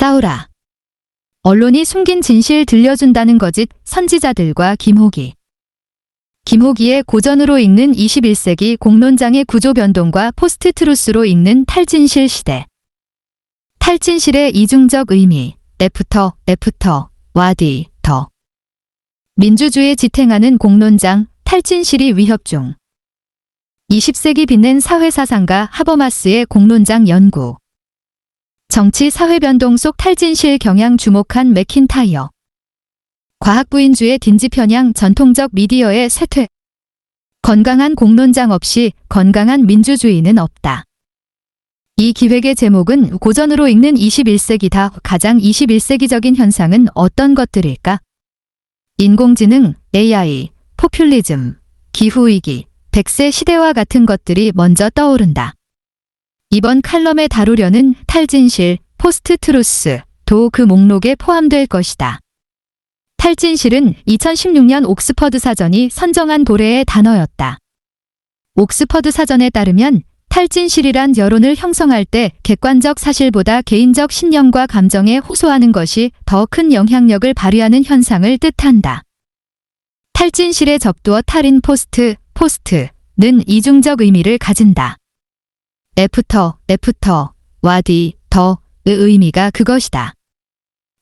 싸우라. 언론이 숨긴 진실 들려준다는 거짓 선지자들과 김호기. 김호기의 고전으로 읽는 21세기 공론장의 구조 변동과 포스트 트루스로 읽는 탈진실 시대. 탈진실의 이중적 의미, 애프터, 와디, 더. 민주주의에 지탱하는 공론장, 탈진실이 위협 중. 20세기 빛낸 사회사상가 하버마스의 공론장 연구. 정치 사회변동 속 탈진실 경향 주목한 맥킨타이어. 과학부인주의 딘지 편향 전통적 미디어의 쇠퇴. 건강한 공론장 없이 건강한 민주주의는 없다. 이 기획의 제목은 고전으로 읽는 21세기다. 가장 21세기적인 현상은 어떤 것들일까? 인공지능, AI, 포퓰리즘, 기후위기, 100세 시대와 같은 것들이 먼저 떠오른다. 이번 칼럼에 다루려는 탈진실, 포스트 트루스, 도 그 목록에 포함될 것이다. 탈진실은 2016년 옥스퍼드 사전이 선정한 고래의 단어였다. 옥스퍼드 사전에 따르면 탈진실이란 여론을 형성할 때 객관적 사실보다 개인적 신념과 감정에 호소하는 것이 더 큰 영향력을 발휘하는 현상을 뜻한다. 탈진실의 접두어 탈인 포스트는 이중적 의미를 가진다. 애프터, 와디, 더의 의미가 그것이다.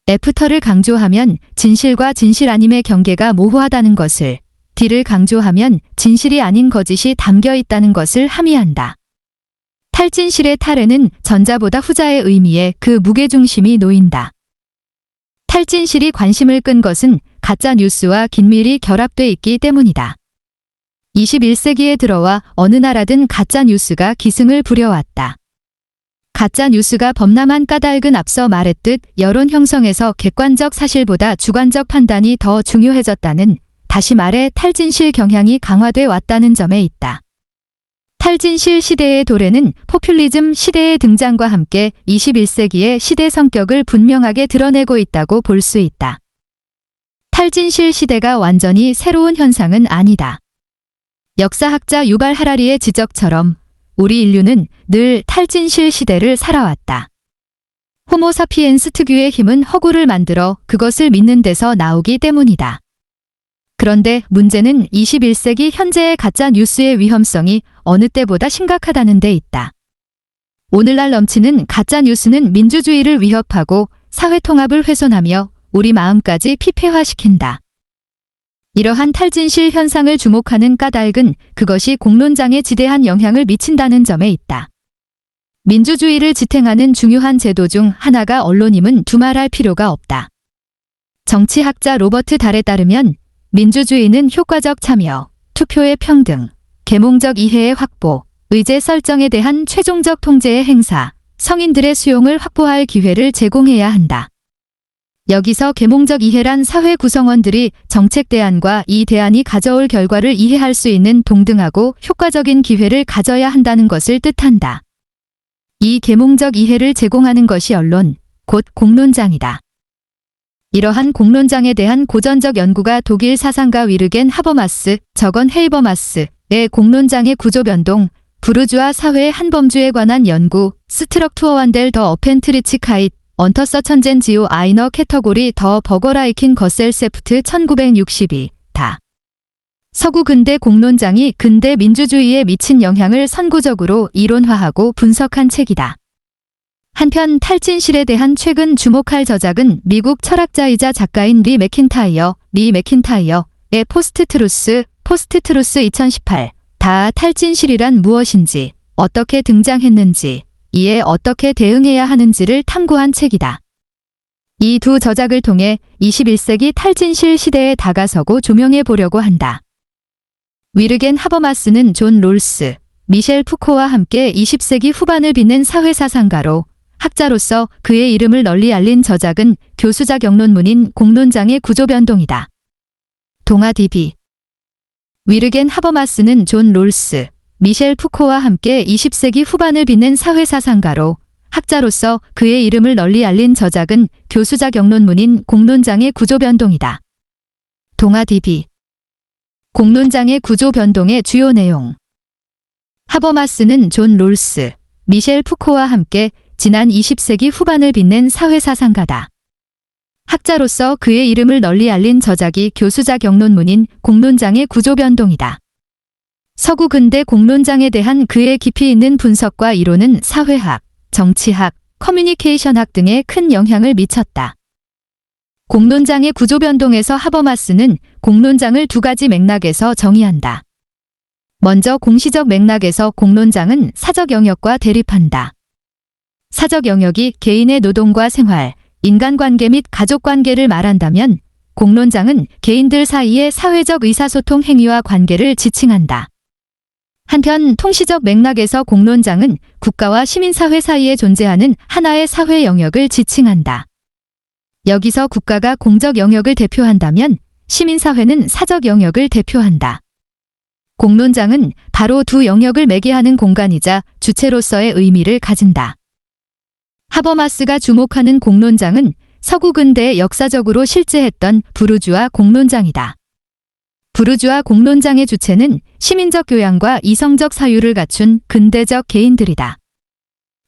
애프터를 강조하면 진실과 진실 아님의 경계가 모호하다는 것을, D를 강조하면 진실이 아닌 거짓이 담겨 있다는 것을 함의한다. 탈진실의 탈에는 전자보다 후자의 의미에 그 무게중심이 놓인다. 탈진실이 관심을 끈 것은 가짜 뉴스와 긴밀히 결합돼 있기 때문이다. 21세기에 들어와 어느 나라든 가짜 뉴스가 기승을 부려왔다. 가짜 뉴스가 범람한 까닭은 앞서 말했듯 여론 형성에서 객관적 사실보다 주관적 판단이 더 중요해졌다는, 다시 말해 탈진실 경향이 강화돼 왔다는 점에 있다. 탈진실 시대의 도래는 포퓰리즘 시대의 등장과 함께 21세기의 시대 성격을 분명하게 드러내고 있다고 볼 수 있다. 탈진실 시대가 완전히 새로운 현상은 아니다. 역사학자 유발 하라리의 지적처럼 우리 인류는 늘 탈진실 시대를 살아왔다. 호모 사피엔스 특유의 힘은 허구를 만들어 그것을 믿는 데서 나오기 때문이다. 그런데 문제는 21세기 현재의 가짜 뉴스의 위험성이 어느 때보다 심각하다는 데 있다. 오늘날 넘치는 가짜 뉴스는 민주주의를 위협하고 사회 통합을 훼손하며 우리 마음까지 피폐화시킨다. 이러한 탈진실 현상을 주목하는 까닭은 그것이 공론장에 지대한 영향을 미친다는 점에 있다. 민주주의를 지탱하는 중요한 제도 중 하나가 언론임은 두말할 필요가 없다. 정치학자 로버트 달에 따르면 민주주의는 효과적 참여, 투표의 평등, 계몽적 이해의 확보, 의제 설정에 대한 최종적 통제의 행사, 성인들의 수용을 확보할 기회를 제공해야 한다. 여기서 계몽적 이해란 사회 구성원들이 정책 대안과 이 대안이 가져올 결과를 이해할 수 있는 동등하고 효과적인 기회를 가져야 한다는 것을 뜻한다. 이 계몽적 이해를 제공하는 것이 언론, 곧 공론장이다. 이러한 공론장에 대한 고전적 연구가 독일 사상가 위르겐 하버마스, 저건 헤이버마스의 공론장의 구조 변동, 부르주아 사회의 한범주에 관한 연구, 스트럭투어완델 더 어펜트리치카잇, 언터서천젠 지오 아이너 캐터고리 더 버거라이킨 거셀세프트 1962, 다. 서구 근대 공론장이 근대 민주주의에 미친 영향을 선구적으로 이론화하고 분석한 책이다. 한편 탈진실에 대한 최근 주목할 저작은 미국 철학자이자 작가인 리 맥킨타이어의 포스트 트루스 2018, 다 탈진실이란 무엇인지, 어떻게 등장했는지, 이에 어떻게 대응해야 하는지를 탐구한 책이다. 이 두 저작을 통해 21세기 탈진실 시대에 다가서고 조명해 보려고 한다. 위르겐 하버마스는 존 롤스, 미셸 푸코와 함께 20세기 후반을 빛낸 사회사상가로, 학자로서 그의 이름을 널리 알린 저작은 교수작 영론문인 공론장의 구조변동이다. 동아 DB. 위르겐 하버마스는 존 롤스, 미셸 푸코와 함께 20세기 후반을 빛낸 사회사상가로, 학자로서 그의 이름을 널리 알린 저작은 교수작 영론문인 공론장의 구조변동이다. 동아 DB. 공론장의 구조변동의 주요 내용. 하버마스는 존 롤스, 미셸 푸코와 함께 지난 20세기 후반을 빛낸 사회사상가다. 학자로서 그의 이름을 널리 알린 저작이 교수자 경론문인 공론장의 구조변동이다. 서구 근대 공론장에 대한 그의 깊이 있는 분석과 이론은 사회학, 정치학, 커뮤니케이션학 등에 큰 영향을 미쳤다. 공론장의 구조변동에서 하버마스는 공론장을 두 가지 맥락에서 정의한다. 먼저 공시적 맥락에서 공론장은 사적 영역과 대립한다. 사적 영역이 개인의 노동과 생활, 인간관계 및 가족관계를 말한다면 공론장은 개인들 사이의 사회적 의사소통 행위와 관계를 지칭한다. 한편 통시적 맥락에서 공론장은 국가와 시민사회 사이에 존재하는 하나의 사회 영역을 지칭한다. 여기서 국가가 공적 영역을 대표한다면 시민사회는 사적 영역을 대표한다. 공론장은 바로 두 영역을 매개하는 공간이자 주체로서의 의미를 가진다. 하버마스가 주목하는 공론장은 서구 근대에 역사적으로 실제했던 부르주아 공론장이다. 부르주아 공론장의 주체는 시민적 교양과 이성적 사유를 갖춘 근대적 개인들이다.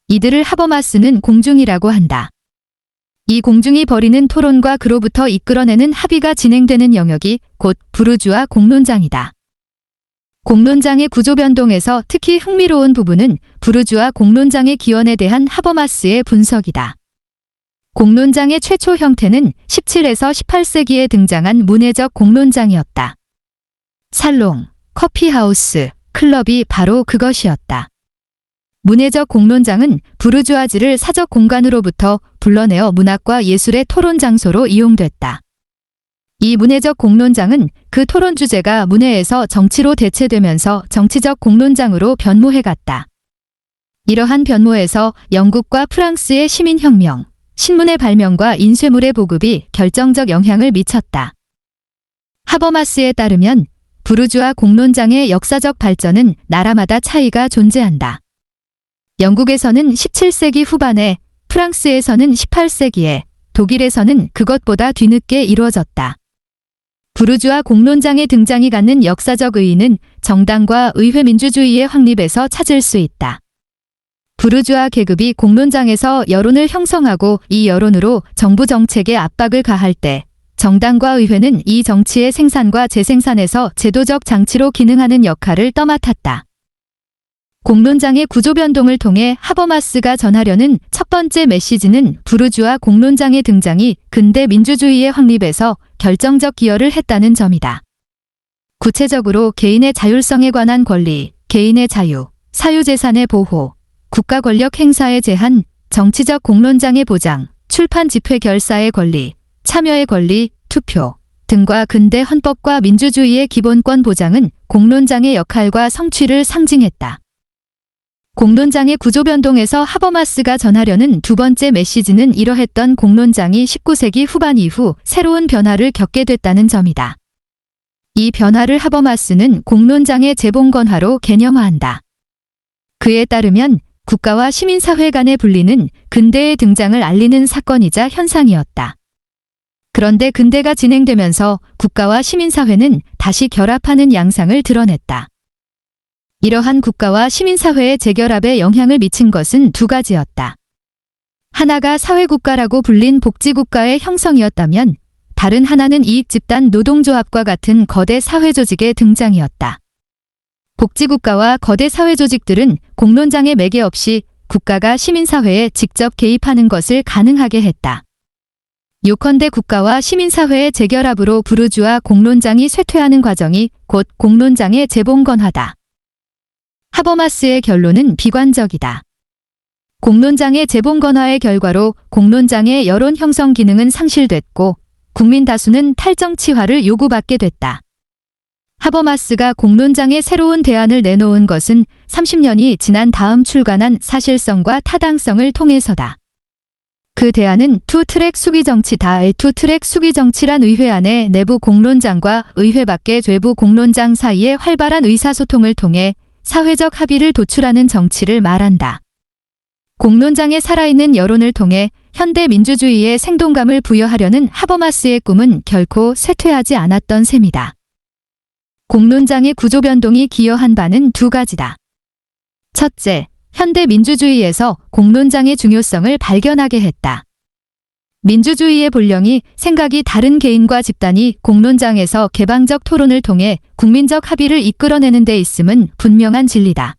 이들을 하버마스는 공중이라고 한다. 이 공중이 벌이는 토론과 그로부터 이끌어내는 합의가 진행되는 영역이 곧 부르주아 공론장이다. 공론장의 구조변동에서 특히 흥미로운 부분은 부르주아 공론장의 기원에 대한 하버마스의 분석이다. 공론장의 최초 형태는 17에서 18세기에 등장한 문해적 공론장이었다. 살롱, 커피하우스, 클럽이 바로 그것이었다. 문해적 공론장은 부르주아지를 사적 공간으로부터 불러내어 문학과 예술의 토론 장소로 이용됐다. 이 문해적 공론장은 그 토론 주제가 문해에서 정치로 대체되면서 정치적 공론장으로 변모해갔다. 이러한 변모에서 영국과 프랑스의 시민혁명, 신문의 발명과 인쇄물의 보급이 결정적 영향을 미쳤다. 하버마스에 따르면 부르주아 공론장의 역사적 발전은 나라마다 차이가 존재한다. 영국에서는 17세기 후반에, 프랑스에서는 18세기에, 독일에서는 그것보다 뒤늦게 이루어졌다. 부르주아 공론장의 등장이 갖는 역사적 의의는 정당과 의회 민주주의의 확립에서 찾을 수 있다. 부르주아 계급이 공론장에서 여론을 형성하고 이 여론으로 정부 정책에 압박을 가할 때 정당과 의회는 이 정치의 생산과 재생산에서 제도적 장치로 기능하는 역할을 떠맡았다. 공론장의 구조변동을 통해 하버마스가 전하려는 첫 번째 메시지는 부르주아 공론장의 등장이 근대 민주주의의 확립에서 결정적 기여를 했다는 점이다. 구체적으로 개인의 자율성에 관한 권리, 개인의 자유, 사유재산의 보호, 국가 권력 행사의 제한, 정치적 공론장의 보장, 출판 집회 결사의 권리, 참여의 권리, 투표 등과 근대 헌법과 민주주의의 기본권 보장은 공론장의 역할과 성취를 상징했다. 공론장의 구조변동에서 하버마스가 전하려는 두 번째 메시지는 이러했던 공론장이 19세기 후반 이후 새로운 변화를 겪게 됐다는 점이다. 이 변화를 하버마스는 공론장의 재봉건화로 개념화한다. 그에 따르면 국가와 시민사회 간의 분리는 근대의 등장을 알리는 사건이자 현상이었다. 그런데 근대가 진행되면서 국가와 시민사회는 다시 결합하는 양상을 드러냈다. 이러한 국가와 시민사회의 재결합에 영향을 미친 것은 두 가지였다. 하나가 사회국가라고 불린 복지국가의 형성이었다면 다른 하나는 이익집단 노동조합과 같은 거대 사회조직의 등장이었다. 복지국가와 거대 사회조직들은 공론장의 매개 없이 국가가 시민사회에 직접 개입하는 것을 가능하게 했다. 요컨대 국가와 시민사회의 재결합으로 부르주아 공론장이 쇠퇴하는 과정이 곧 공론장의 재봉건화다. 하버마스의 결론은 비관적이다. 공론장의 재봉건화의 결과로 공론장의 여론 형성 기능은 상실됐고 국민 다수는 탈정치화를 요구받게 됐다. 하버마스가 공론장의 새로운 대안을 내놓은 것은 30년이 지난 다음 출간한 사실성과 타당성을 통해서다. 그 대안은 투트랙 수기정치다. 투트랙 수기정치란 의회 안의 내부 공론장과 의회 밖의 외부 공론장 사이의 활발한 의사소통을 통해 사회적 합의를 도출하는 정치를 말한다. 공론장에 살아있는 여론을 통해 현대 민주주의에 생동감을 부여하려는 하버마스의 꿈은 결코 쇠퇴하지 않았던 셈이다. 공론장의 구조변동이 기여한 바는 두 가지다. 첫째, 현대 민주주의에서 공론장의 중요성을 발견하게 했다. 민주주의의 본령이 생각이 다른 개인과 집단이 공론장에서 개방적 토론을 통해 국민적 합의를 이끌어내는 데 있음은 분명한 진리다.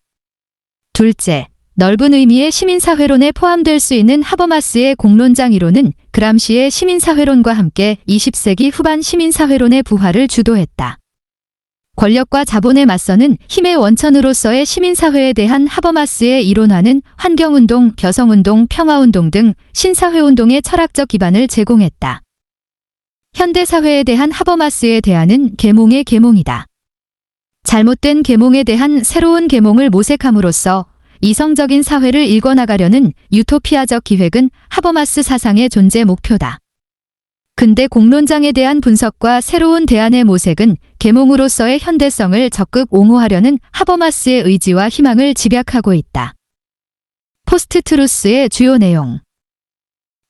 둘째, 넓은 의미의 시민사회론에 포함될 수 있는 하버마스의 공론장 이론은 그람시의 시민사회론과 함께 20세기 후반 시민사회론의 부활을 주도했다. 권력과 자본에 맞서는 힘의 원천으로서의 시민사회에 대한 하버마스의 이론화는 환경운동, 여성운동, 평화운동 등 신사회운동의 철학적 기반을 제공했다. 현대사회에 대한 하버마스의 대안은 계몽의 계몽이다. 잘못된 계몽에 대한 새로운 계몽을 모색함으로써 이성적인 사회를 일궈나가려는 유토피아적 기획은 하버마스 사상의 존재 목표다. 근대 공론장에 대한 분석과 새로운 대안의 모색은 계몽으로서의 현대성을 적극 옹호하려는 하버마스의 의지와 희망을 집약하고 있다. 포스트-트루스의 주요 내용.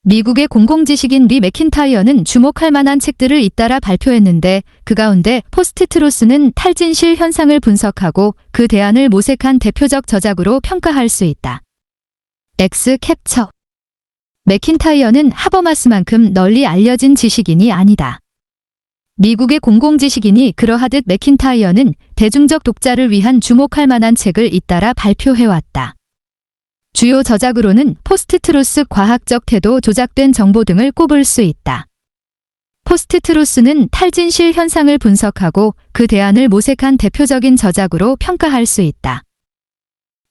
미국의 공공지식인 리 맥킨타이어는 주목할 만한 책들을 잇따라 발표했는데 그 가운데 포스트-트루스는 탈진실 현상을 분석하고 그 대안을 모색한 대표적 저작으로 평가할 수 있다. X 캡처. 맥킨타이어는 하버마스만큼 널리 알려진 지식인이 아니다. 미국의 공공지식인이 그러하듯 맥킨타이어는 대중적 독자를 위한 주목할 만한 책을 잇따라 발표해왔다. 주요 저작으로는 포스트-트루스 과학적 태도 조작된 정보 등을 꼽을 수 있다. 포스트-트루스는 탈진실 현상을 분석하고 그 대안을 모색한 대표적인 저작으로 평가할 수 있다.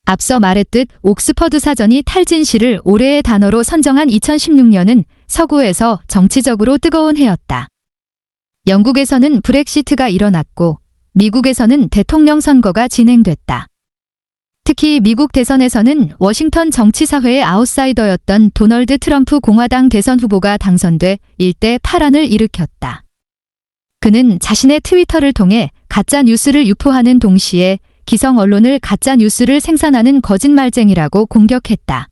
앞서 말했듯 옥스퍼드 사전이 탈진실을 올해의 단어로 선정한 2016년은 서구에서 정치적으로 뜨거운 해였다. 영국에서는 브렉시트가 일어났고 미국에서는 대통령 선거가 진행됐다. 특히 미국 대선에서는 워싱턴 정치사회의 아웃사이더였던 도널드 트럼프 공화당 대선 후보가 당선돼 일대 파란을 일으켰다. 그는 자신의 트위터를 통해 가짜 뉴스를 유포하는 동시에 기성 언론을 가짜 뉴스를 생산하는 거짓말쟁이라고 공격했다.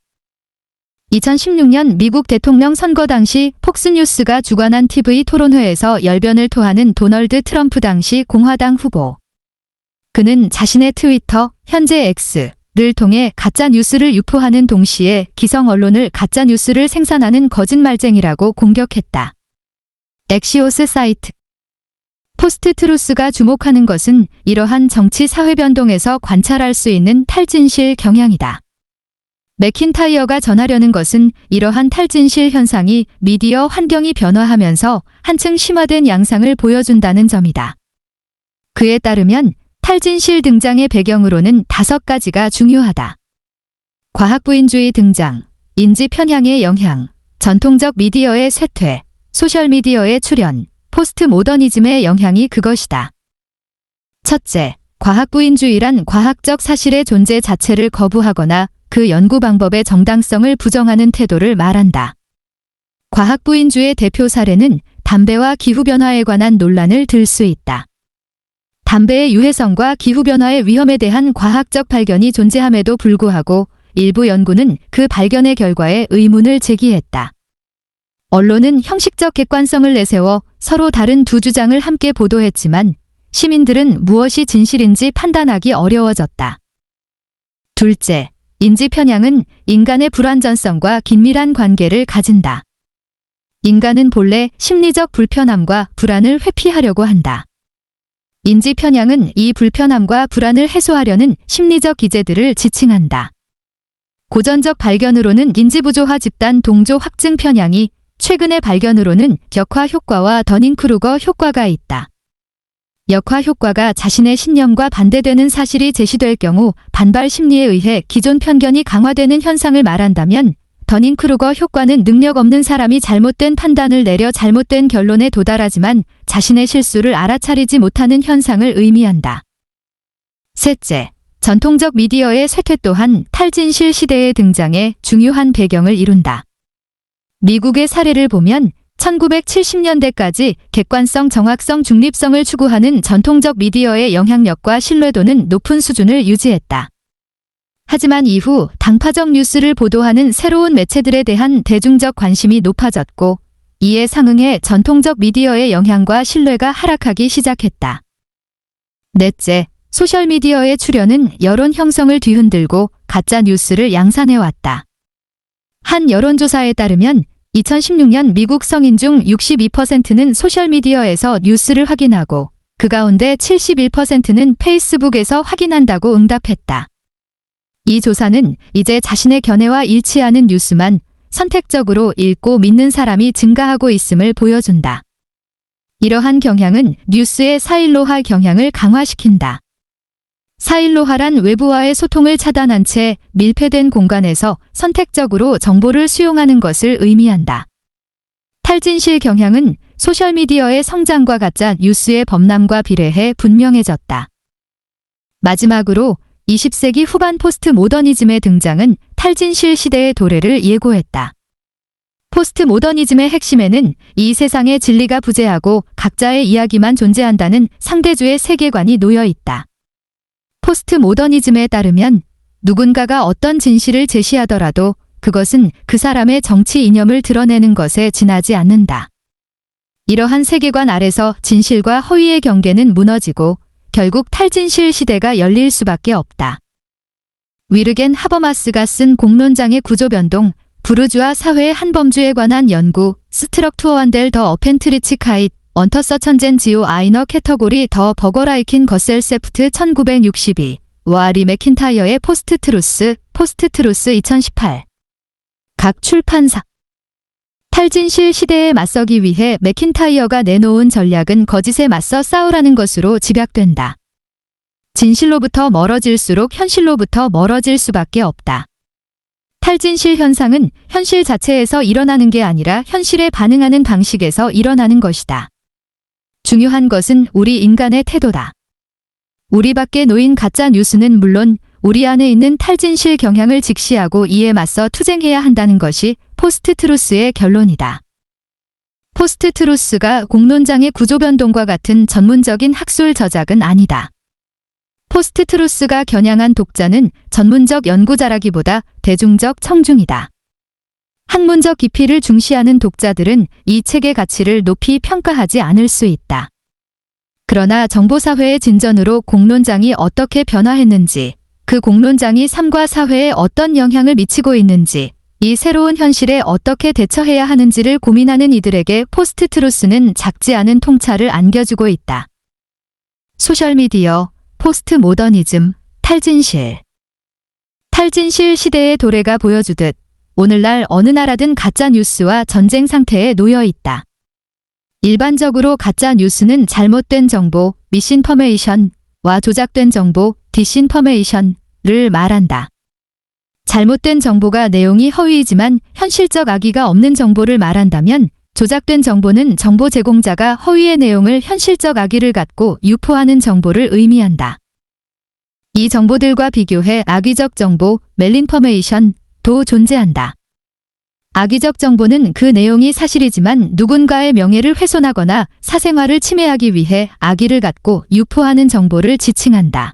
2016년 미국 대통령 선거 당시 폭스뉴스가 주관한 TV 토론회에서 열변을 토하는 도널드 트럼프 당시 공화당 후보. 그는 자신의 트위터, 현재 X를 통해 가짜 뉴스를 유포하는 동시에 기성 언론을 가짜 뉴스를 생산하는 거짓말쟁이라고 공격했다. 엑시오스 사이트. 포스트-트루스가 주목하는 것은 이러한 정치 사회 변동에서 관찰할 수 있는 탈진실 경향이다. 맥킨타이어가 전하려는 것은 이러한 탈진실 현상이 미디어 환경이 변화하면서 한층 심화된 양상을 보여준다는 점이다. 그에 따르면 탈진실 등장의 배경으로는 5가지가 중요하다. 과학부인주의 등장, 인지 편향의 영향, 전통적 미디어의 쇠퇴, 소셜미디어의 출현, 포스트 모더니즘의 영향이 그것이다. 첫째, 과학부인주의란 과학적 사실의 존재 자체를 거부하거나 그 연구 방법의 정당성을 부정하는 태도를 말한다. 과학부인주의 대표 사례는 담배와 기후변화에 관한 논란을 들 수 있다. 담배의 유해성과 기후변화의 위험에 대한 과학적 발견이 존재함에도 불구하고 일부 연구는 그 발견의 결과에 의문을 제기했다. 언론은 형식적 객관성을 내세워 서로 다른 두 주장을 함께 보도했지만 시민들은 무엇이 진실인지 판단하기 어려워졌다. 둘째, 인지 편향은 인간의 불완전성과 긴밀한 관계를 가진다. 인간은 본래 심리적 불편함과 불안을 회피하려고 한다. 인지 편향은 이 불편함과 불안을 해소하려는 심리적 기제들을 지칭한다. 고전적 발견으로는 인지부조화 집단 동조 확증 편향이, 최근의 발견으로는 역화 효과와 더닝크루거 효과가 있다. 역화 효과가 자신의 신념과 반대되는 사실이 제시될 경우 반발 심리에 의해 기존 편견이 강화되는 현상을 말한다면, 더닝크루거 효과는 능력 없는 사람이 잘못된 판단을 내려 잘못된 결론에 도달하지만 자신의 실수를 알아차리지 못하는 현상을 의미한다. 셋째, 전통적 미디어의 쇠퇴 또한 탈진실 시대의 등장에 중요한 배경을 이룬다. 미국의 사례를 보면 1970년대까지 객관성, 정확성, 중립성을 추구하는 전통적 미디어의 영향력과 신뢰도는 높은 수준을 유지했다. 하지만 이후 당파적 뉴스를 보도하는 새로운 매체들에 대한 대중적 관심이 높아졌고, 이에 상응해 전통적 미디어의 영향과 신뢰가 하락하기 시작했다. 넷째, 소셜미디어의 출현은 여론 형성을 뒤흔들고 가짜 뉴스를 양산해왔다. 한 여론조사에 따르면 2016년 미국 성인 중 62%는 소셜미디어에서 뉴스를 확인하고 그 가운데 71%는 페이스북에서 확인한다고 응답했다. 이 조사는 이제 자신의 견해와 일치하는 뉴스만 선택적으로 읽고 믿는 사람이 증가하고 있음을 보여준다. 이러한 경향은 뉴스의 사일로하 경향을 강화시킨다. 사일로하란 외부와의 소통을 차단한 채 밀폐된 공간에서 선택적으로 정보를 수용하는 것을 의미한다. 탈진실 경향은 소셜미디어의 성장과 가짜 뉴스의 범람과 비례해 분명해졌다. 마지막으로 20세기 후반 포스트 모더니즘의 등장은 탈진실 시대의 도래를 예고했다. 포스트 모더니즘의 핵심에는 이 세상의 진리가 부재하고 각자의 이야기만 존재한다는 상대주의 세계관이 놓여 있다. 포스트 모더니즘에 따르면 누군가가 어떤 진실을 제시하더라도 그것은 그 사람의 정치 이념을 드러내는 것에 지나지 않는다. 이러한 세계관 아래서 진실과 허위의 경계는 무너지고 결국 탈진실 시대가 열릴 수밖에 없다. 위르겐 하버마스가 쓴 공론장의 구조변동, 부르주아 사회의 한범주에 관한 연구, 스트럭투어한델 더 어펜트리치카잇, 언터서 천젠 지오 아이너 캐터고리 더 버거라이킨 거셀세프트 1962, 와리 맥킨타이어의 포스트트루스 2018. 각 출판사. 탈진실 시대에 맞서기 위해 맥킨타이어가 내놓은 전략은 거짓에 맞서 싸우라는 것으로 집약된다. 진실로부터 멀어질수록 현실로부터 멀어질 수밖에 없다. 탈진실 현상은 현실 자체에서 일어나는 게 아니라 현실에 반응하는 방식에서 일어나는 것이다. 중요한 것은 우리 인간의 태도다. 우리 밖에 놓인 가짜 뉴스는 물론 우리 안에 있는 탈진실 경향을 직시하고 이에 맞서 투쟁해야 한다는 것이 포스트트루스의 결론이다. 포스트트루스가 공론장의 구조변동과 같은 전문적인 학술 저작은 아니다. 포스트트루스가 겨냥한 독자는 전문적 연구자라기보다 대중적 청중이다. 학문적 깊이를 중시하는 독자들은 이 책의 가치를 높이 평가하지 않을 수 있다. 그러나 정보사회의 진전으로 공론장이 어떻게 변화했는지, 그 공론장이 삶과 사회에 어떤 영향을 미치고 있는지, 이 새로운 현실에 어떻게 대처해야 하는지를 고민하는 이들에게 포스트트루스는 작지 않은 통찰을 안겨주고 있다. 소셜미디어, 포스트 모더니즘, 탈진실. 탈진실 시대의 도래가 보여주듯 오늘날 어느 나라든 가짜 뉴스와 전쟁 상태에 놓여 있다. 일반적으로 가짜 뉴스는 잘못된 정보, 미스인포메이션과 조작된 정보, 디스인포메이션을 말한다. 잘못된 정보가 내용이 허위이지만 현실적 악의가 없는 정보를 말한다면 조작된 정보는 정보 제공자가 허위의 내용을 현실적 악의를 갖고 유포하는 정보를 의미한다. 이 정보들과 비교해 악의적 정보, 멜린포메이션도 존재한다. 악의적 정보는 그 내용이 사실이지만 누군가의 명예를 훼손하거나 사생활을 침해하기 위해 악의를 갖고 유포하는 정보를 지칭한다.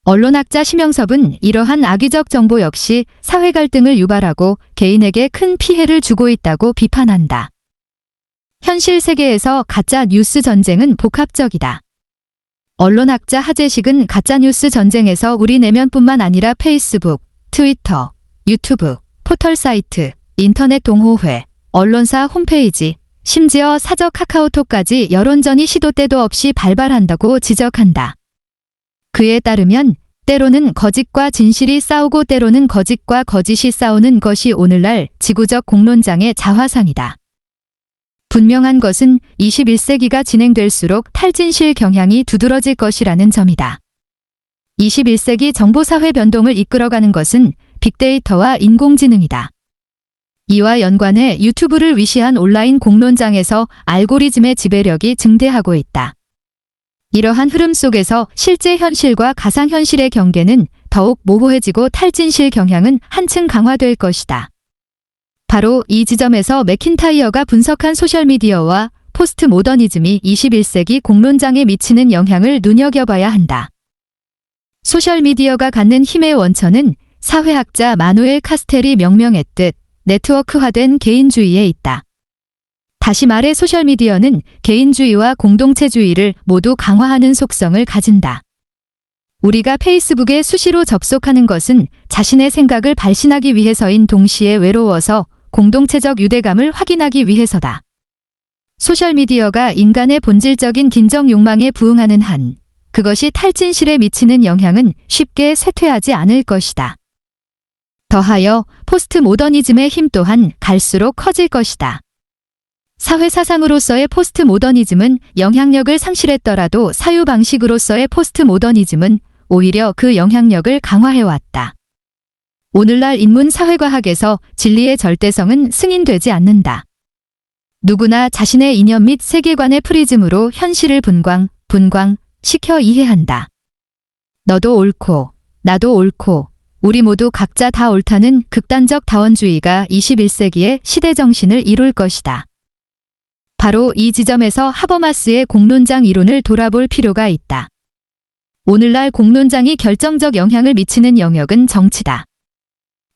언론학자 심영섭은 이러한 악의적 정보 역시 사회 갈등을 유발하고 개인에게 큰 피해를 주고 있다고 비판한다. 현실 세계에서 가짜 뉴스 전쟁은 복합적이다. 언론학자 하재식은 가짜뉴스 전쟁에서 우리 내면뿐만 아니라 페이스북, 트위터, 유튜브, 포털사이트, 인터넷 동호회, 언론사 홈페이지, 심지어 사적 카카오톡까지 여론전이 시도 때도 없이 발발한다고 지적한다. 그에 따르면 때로는 거짓과 진실이 싸우고 때로는 거짓과 거짓이 싸우는 것이 오늘날 지구적 공론장의 자화상이다. 분명한 것은 21세기가 진행될수록 탈진실 경향이 두드러질 것이라는 점이다. 21세기 정보사회 변동을 이끌어가는 것은 빅데이터와 인공지능이다. 이와 연관해 유튜브를 위시한 온라인 공론장에서 알고리즘의 지배력이 증대하고 있다. 이러한 흐름 속에서 실제 현실과 가상현실의 경계는 더욱 모호해지고 탈진실 경향은 한층 강화될 것이다. 바로 이 지점에서 맥킨타이어가 분석한 소셜미디어와 포스트 모더니즘이 21세기 공론장에 미치는 영향을 눈여겨봐야 한다. 소셜미디어가 갖는 힘의 원천은 사회학자 마누엘 카스텔이 명명했듯 네트워크화된 개인주의에 있다. 다시 말해 소셜미디어는 개인주의와 공동체주의를 모두 강화하는 속성을 가진다. 우리가 페이스북에 수시로 접속하는 것은 자신의 생각을 발신하기 위해서인 동시에 외로워서 공동체적 유대감을 확인하기 위해서다. 소셜미디어가 인간의 본질적인 긴장 욕망에 부응하는 한 그것이 탈진실에 미치는 영향은 쉽게 쇠퇴하지 않을 것이다. 더하여 포스트 모더니즘의 힘 또한 갈수록 커질 것이다. 사회사상으로서의 포스트 모더니즘은 영향력을 상실했더라도 사유방식으로서의 포스트 모더니즘은 오히려 그 영향력을 강화해왔다. 오늘날 인문사회과학에서 진리의 절대성은 승인되지 않는다. 누구나 자신의 이념 및 세계관의 프리즘으로 현실을 분광시켜 이해한다. 너도 옳고 나도 옳고 우리 모두 각자 다 옳다는 극단적 다원주의가 21세기의 시대 정신을 이룰 것이다. 바로 이 지점에서 하버마스의 공론장 이론을 돌아볼 필요가 있다. 오늘날 공론장이 결정적 영향을 미치는 영역은 정치다.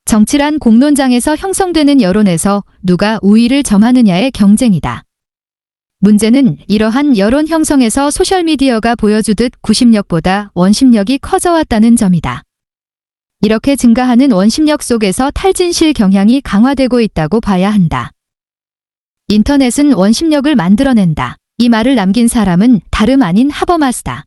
정치란 공론장에서 형성되는 여론에서 누가 우위를 점하느냐의 경쟁이다. 문제는 이러한 여론 형성에서 소셜미디어가 보여주듯 구심력보다 원심력이 커져왔다는 점이다. 이렇게 증가하는 원심력 속에서 탈진실 경향이 강화되고 있다고 봐야 한다. 인터넷은 원심력을 만들어낸다. 이 말을 남긴 사람은 다름 아닌 하버마스다.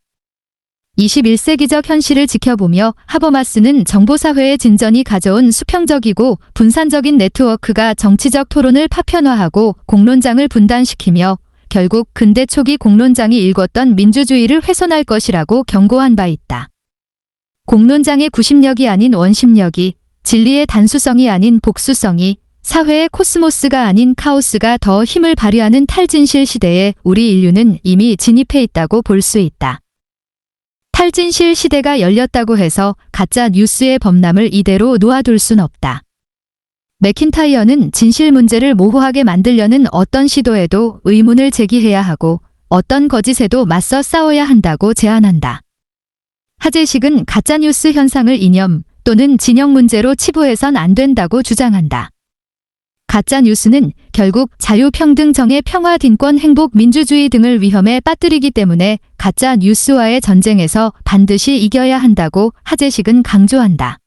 21세기적 현실을 지켜보며 하버마스는 정보사회의 진전이 가져온 수평적이고 분산적인 네트워크가 정치적 토론을 파편화하고 공론장을 분단시키며 결국 근대 초기 공론장이 일궜던 민주주의를 훼손할 것이라고 경고한 바 있다. 공론장의 구심력이 아닌 원심력이, 진리의 단수성이 아닌 복수성이, 사회의 코스모스가 아닌 카오스가 더 힘을 발휘하는 탈진실 시대에 우리 인류는 이미 진입해 있다고 볼 수 있다. 탈진실 시대가 열렸다고 해서 가짜 뉴스의 범람을 이대로 놓아둘 순 없다. 맥킨타이어는 진실 문제를 모호하게 만들려는 어떤 시도에도 의문을 제기해야 하고 어떤 거짓에도 맞서 싸워야 한다고 제안한다. 하재식은 가짜뉴스 현상을 이념 또는 진영 문제로 치부해선 안 된다고 주장한다. 가짜뉴스는 결국 자유, 평등, 정의, 평화, 딘권, 행복, 민주주의 등을 위험에 빠뜨리기 때문에 가짜뉴스와의 전쟁에서 반드시 이겨야 한다고 하재식은 강조한다.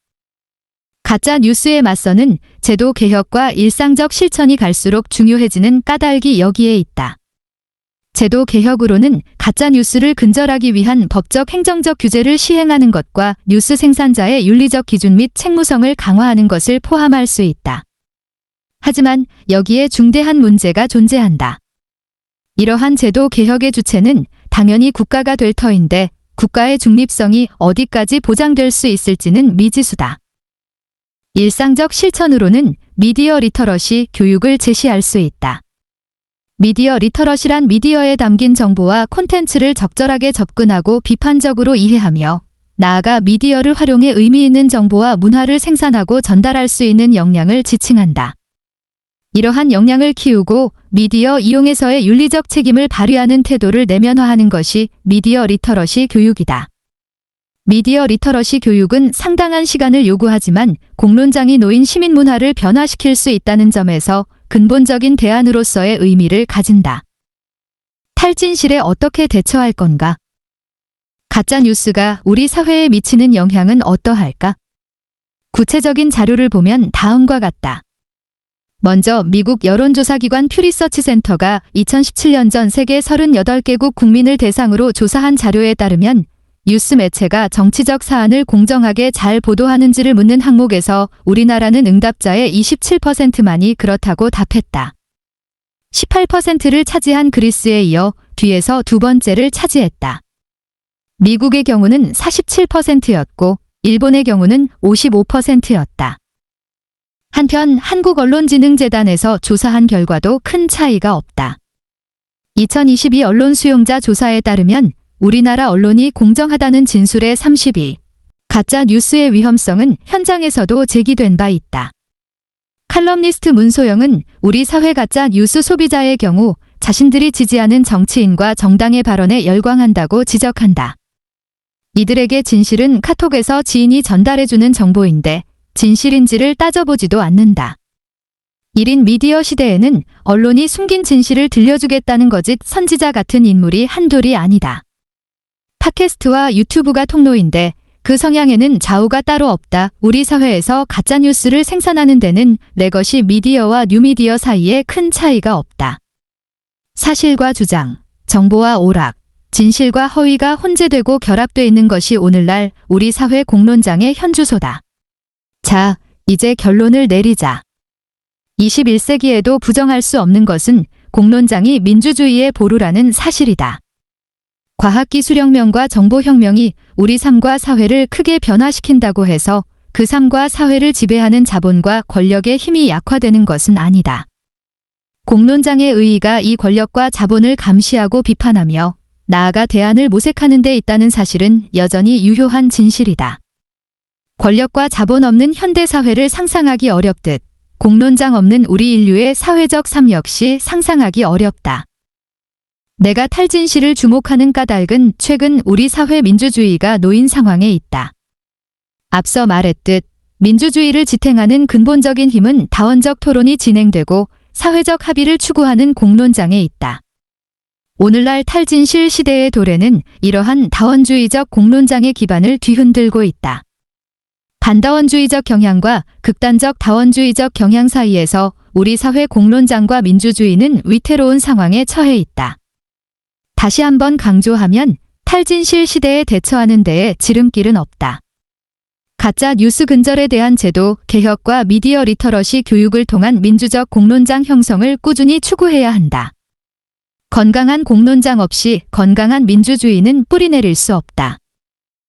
가짜뉴스에 맞서는 제도 개혁과 일상적 실천이 갈수록 중요해지는 까닭이 여기에 있다. 제도 개혁으로는 가짜뉴스를 근절하기 위한 법적 행정적 규제를 시행하는 것과 뉴스 생산자의 윤리적 기준 및 책무성을 강화하는 것을 포함할 수 있다. 하지만 여기에 중대한 문제가 존재한다. 이러한 제도 개혁의 주체는 당연히 국가가 될 터인데 국가의 중립성이 어디까지 보장될 수 있을지는 미지수다. 일상적 실천으로는 미디어 리터러시 교육을 제시할 수 있다. 미디어 리터러시란 미디어에 담긴 정보와 콘텐츠를 적절하게 접근하고 비판적으로 이해하며 나아가 미디어를 활용해 의미 있는 정보와 문화를 생산하고 전달할 수 있는 역량을 지칭한다. 이러한 역량을 키우고 미디어 이용에서의 윤리적 책임을 발휘하는 태도를 내면화하는 것이 미디어 리터러시 교육이다. 미디어 리터러시 교육은 상당한 시간을 요구하지만 공론장이 놓인 시민 문화를 변화시킬 수 있다는 점에서 근본적인 대안으로서의 의미를 가진다. 탈진실에 어떻게 대처할 건가? 가짜뉴스가 우리 사회에 미치는 영향은 어떠할까? 구체적인 자료를 보면 다음과 같다. 먼저 미국 여론조사기관 퓨리서치 센터가 2017년 전 세계 38개국 국민을 대상으로 조사한 자료에 따르면 뉴스 매체가 정치적 사안을 공정하게 잘 보도하는지를 묻는 항목에서 우리나라는 응답자의 27%만이 그렇다고 답했다. 18%를 차지한 그리스에 이어 뒤에서 두 번째를 차지했다. 미국의 경우는 47%였고 일본의 경우는 55%였다. 한편 한국언론진흥재단에서 조사한 결과도 큰 차이가 없다. 2022 언론 수용자 조사에 따르면 우리나라 언론이 공정하다는 진술의 32. 가짜 뉴스의 위험성은 현장에서도 제기된 바 있다. 칼럼니스트 문소영은 우리 사회 가짜 뉴스 소비자의 경우 자신들이 지지하는 정치인과 정당의 발언에 열광한다고 지적한다. 이들에게 진실은 카톡에서 지인이 전달해주는 정보인데 진실인지를 따져보지도 않는다. 1인 미디어 시대에는 언론이 숨긴 진실을 들려주겠다는 거짓 선지자 같은 인물이 한둘이 아니다. 팟캐스트와 유튜브가 통로인데 그 성향에는 좌우가 따로 없다. 우리 사회에서 가짜뉴스를 생산하는 데는 내 것이 미디어와 뉴미디어 사이에 큰 차이가 없다. 사실과 주장, 정보와 오락, 진실과 허위가 혼재되고 결합돼 있는 것이 오늘날 우리 사회 공론장의 현주소다. 자, 이제 결론을 내리자. 21세기에도 부정할 수 없는 것은 공론장이 민주주의의 보루라는 사실이다. 과학기술혁명과 정보혁명이 우리 삶과 사회를 크게 변화시킨다고 해서 그 삶과 사회를 지배하는 자본과 권력의 힘이 약화되는 것은 아니다. 공론장의 의의가 이 권력과 자본을 감시하고 비판하며 나아가 대안을 모색하는 데 있다는 사실은 여전히 유효한 진실이다. 권력과 자본 없는 현대사회를 상상하기 어렵듯 공론장 없는 우리 인류의 사회적 삶 역시 상상하기 어렵다. 내가 탈진실을 주목하는 까닭은 최근 우리 사회 민주주의가 놓인 상황에 있다. 앞서 말했듯 민주주의를 지탱하는 근본적인 힘은 다원적 토론이 진행되고 사회적 합의를 추구하는 공론장에 있다. 오늘날 탈진실 시대의 도래는 이러한 다원주의적 공론장의 기반을 뒤흔들고 있다. 반다원주의적 경향과 극단적 다원주의적 경향 사이에서 우리 사회 공론장과 민주주의는 위태로운 상황에 처해 있다. 다시 한번 강조하면 탈진실 시대에 대처하는 데에 지름길은 없다. 가짜 뉴스 근절에 대한 제도, 개혁과 미디어 리터러시 교육을 통한 민주적 공론장 형성을 꾸준히 추구해야 한다. 건강한 공론장 없이 건강한 민주주의는 뿌리내릴 수 없다.